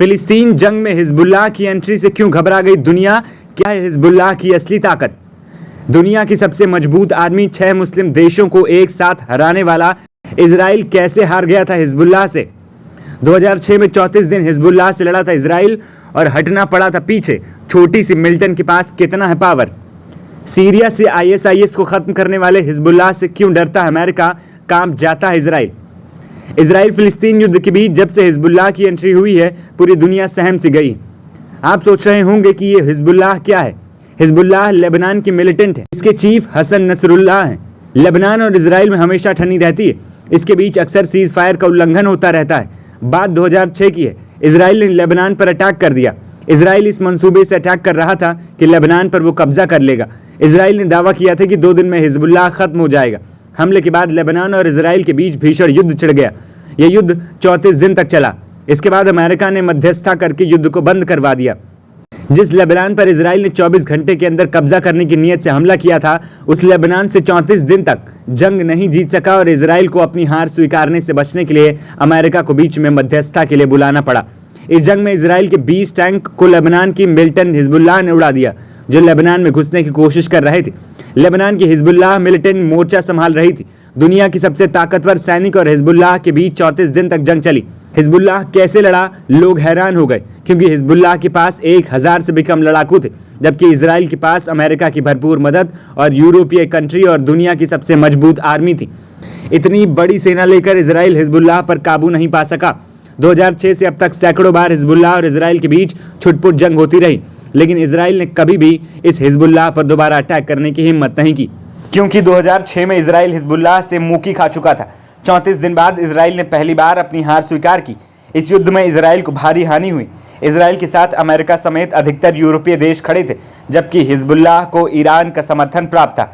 फिलिस्तीन जंग में हिजबुल्लाह की एंट्री से क्यों घबरा गई दुनिया? क्या है हिजबुल्लाह की असली ताकत? दुनिया की सबसे मजबूत आर्मी 6 मुस्लिम देशों को एक साथ हराने वाला इजराइल कैसे हार गया था हिजबुल्लाह से? 2006 में 34 दिन हिजबुल्लाह से लड़ा था इजराइल और हटना पड़ा था पीछे। छोटी सी मिल्टन के पास कितना है पावर? सीरिया से ISIS को खत्म करने वाले हिजबुल्लाह से क्यों डरता है अमेरिका, काम जाता है इजराइल? इजराइल फिलिस्तीन युद्ध के बीच जब से हिजबुल्लाह की एंट्री हुई है पूरी दुनिया सहम सी गई। आप सोच रहे होंगे कि ये हिजबुल्लाह क्या है। हिजबुल्लाह लेबनान की मिलिटेंट है। इसके चीफ हसन नसरुल्लाह हैं। लेबनान और इजराइल में हमेशा ठनी रहती है। इसके बीच अक्सर सीज फायर का उल्लंघन होता रहता है। बात 2006 की है। इजराइल ने लेबनान पर अटैक कर दिया। इजराइल इस मंसूबे से अटैक कर रहा था कि लेबनान पर वो कब्जा कर लेगा। इजराइल ने दावा किया था कि 2 दिन में हिजबुल्लाह खत्म हो जाएगा। हमले के बाद लेबनान और इजराइल के बीच भीषण युद्ध छिड़ गया। यह युद्ध 34 दिन तक चला। इसके बाद अमेरिका ने मध्यस्थता करके युद्ध को बंद करवा दिया। जिस लेबनान पर इजराइल ने 24 घंटे के अंदर कब्जा करने की नीयत से हमला किया था, उस लेबनान से 34 दिन तक जंग नहीं जीत सका और इजराइल को अपनी हार स्वीकारने से बचने के लिए अमेरिका को बीच में मध्यस्थता के लिए बुलाना पड़ा। इस जंग में इजराइल के 20 टैंक को लेबनान की मिलिटेंट हिजबुल्लाह ने उड़ा दिया, जो लेबनान में घुसने की कोशिश कर रहे थे। लेबनान की हिजबुल्लाह मिलिटेंट मोर्चा संभाल रही थी। दुनिया की सबसे ताकतवर सैनिक और हिजबुल्लाह के बीच 34 दिन तक जंग चली। हिजबुल्लाह कैसे लड़ा, लोग हैरान हो गए, क्योंकि हिजबुल्लाह के पास 1000 से भी कम लड़ाकू थे, जबकि इजराइल के पास अमेरिका की भरपूर मदद और यूरोपीय कंट्री और दुनिया की सबसे मजबूत आर्मी थी। इतनी बड़ी सेना लेकर इजराइल हिजबुल्लाह पर काबू नहीं पा सका। 2006 से अब तक सैकड़ों बार हिजबुल्लाह और इजराइल के बीच छुटपुट जंग होती रही, लेकिन इजराइल ने कभी भी इस हिजबुल्लाह पर दोबारा अटैक करने की हिम्मत नहीं की, क्योंकि 2006 में इजराइल हिजबुल्लाह से मुंह खा चुका था। 34 दिन बाद इजराइल ने पहली बार अपनी हार स्वीकार की। इस युद्ध में इजराइल को भारी हानि हुई। इजराइल के साथ अमेरिका समेत अधिकतर यूरोपीय देश खड़े थे, जबकि हिजबुल्लाह को ईरान का समर्थन प्राप्त था।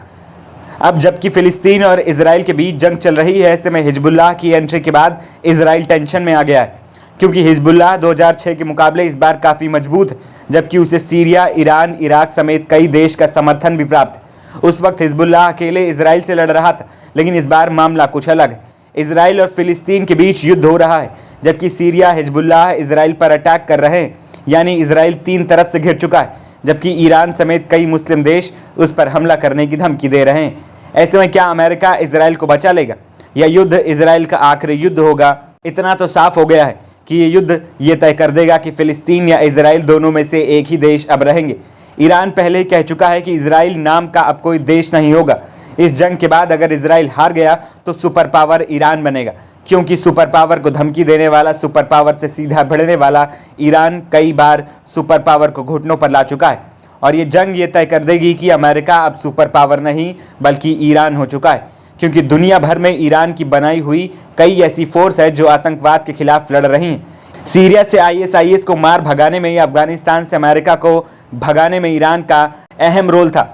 अब जबकि फिलिस्तीन और इजराइल के बीच जंग चल रही है, ऐसे में हिजबुल्लाह की एंट्री के बाद इजराइल टेंशन में आ गया है, क्योंकि हिजबुल्लाह 2006 के मुकाबले इस बार काफ़ी मजबूत है, जबकि उसे सीरिया, ईरान, इराक समेत कई देश का समर्थन भी प्राप्त है। उस वक्त हिजबुल्लाह अकेले इजराइल से लड़ रहा था, लेकिन इस बार मामला कुछ अलग है। इजराइल और फिलिस्तीन के बीच युद्ध हो रहा है, जबकि सीरिया हिजबुल्लाह इजराइल पर अटैक कर रहे हैं, यानी इजराइल 3 तरफ से घिर चुका है, जबकि ईरान समेत कई मुस्लिम देश उस पर हमला करने की धमकी दे रहे हैं। ऐसे में क्या अमेरिका इजराइल को बचा लेगा? यह युद्ध इजराइल का आखिरी युद्ध होगा। इतना तो साफ हो गया है कि ये युद्ध ये तय कर देगा कि फिलिस्तीन या इजराइल दोनों में से एक ही देश अब रहेंगे। ईरान पहले ही कह चुका है कि इजराइल नाम का अब कोई देश नहीं होगा। इस जंग के बाद अगर इजराइल हार गया तो सुपर पावर ईरान बनेगा, क्योंकि सुपर पावर को धमकी देने वाला, सुपर पावर से सीधा भिड़ने वाला ईरान कई बार सुपर पावर को घुटनों पर ला चुका है। और ये जंग ये तय कर देगी कि अमेरिका अब सुपर पावर नहीं बल्कि ईरान हो चुका है, क्योंकि दुनिया भर में ईरान की बनाई हुई कई ऐसी फोर्स है जो आतंकवाद के खिलाफ लड़ रही हैं। सीरिया से ISIS को मार भगाने में या अफगानिस्तान से अमेरिका को भगाने में ईरान का अहम रोल था।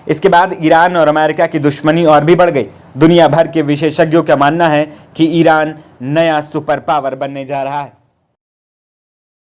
इसके बाद ईरान और अमेरिका की दुश्मनी और भी बढ़ गई। दुनिया भर के विशेषज्ञों का मानना है कि ईरान नया सुपर पावर बनने जा रहा है।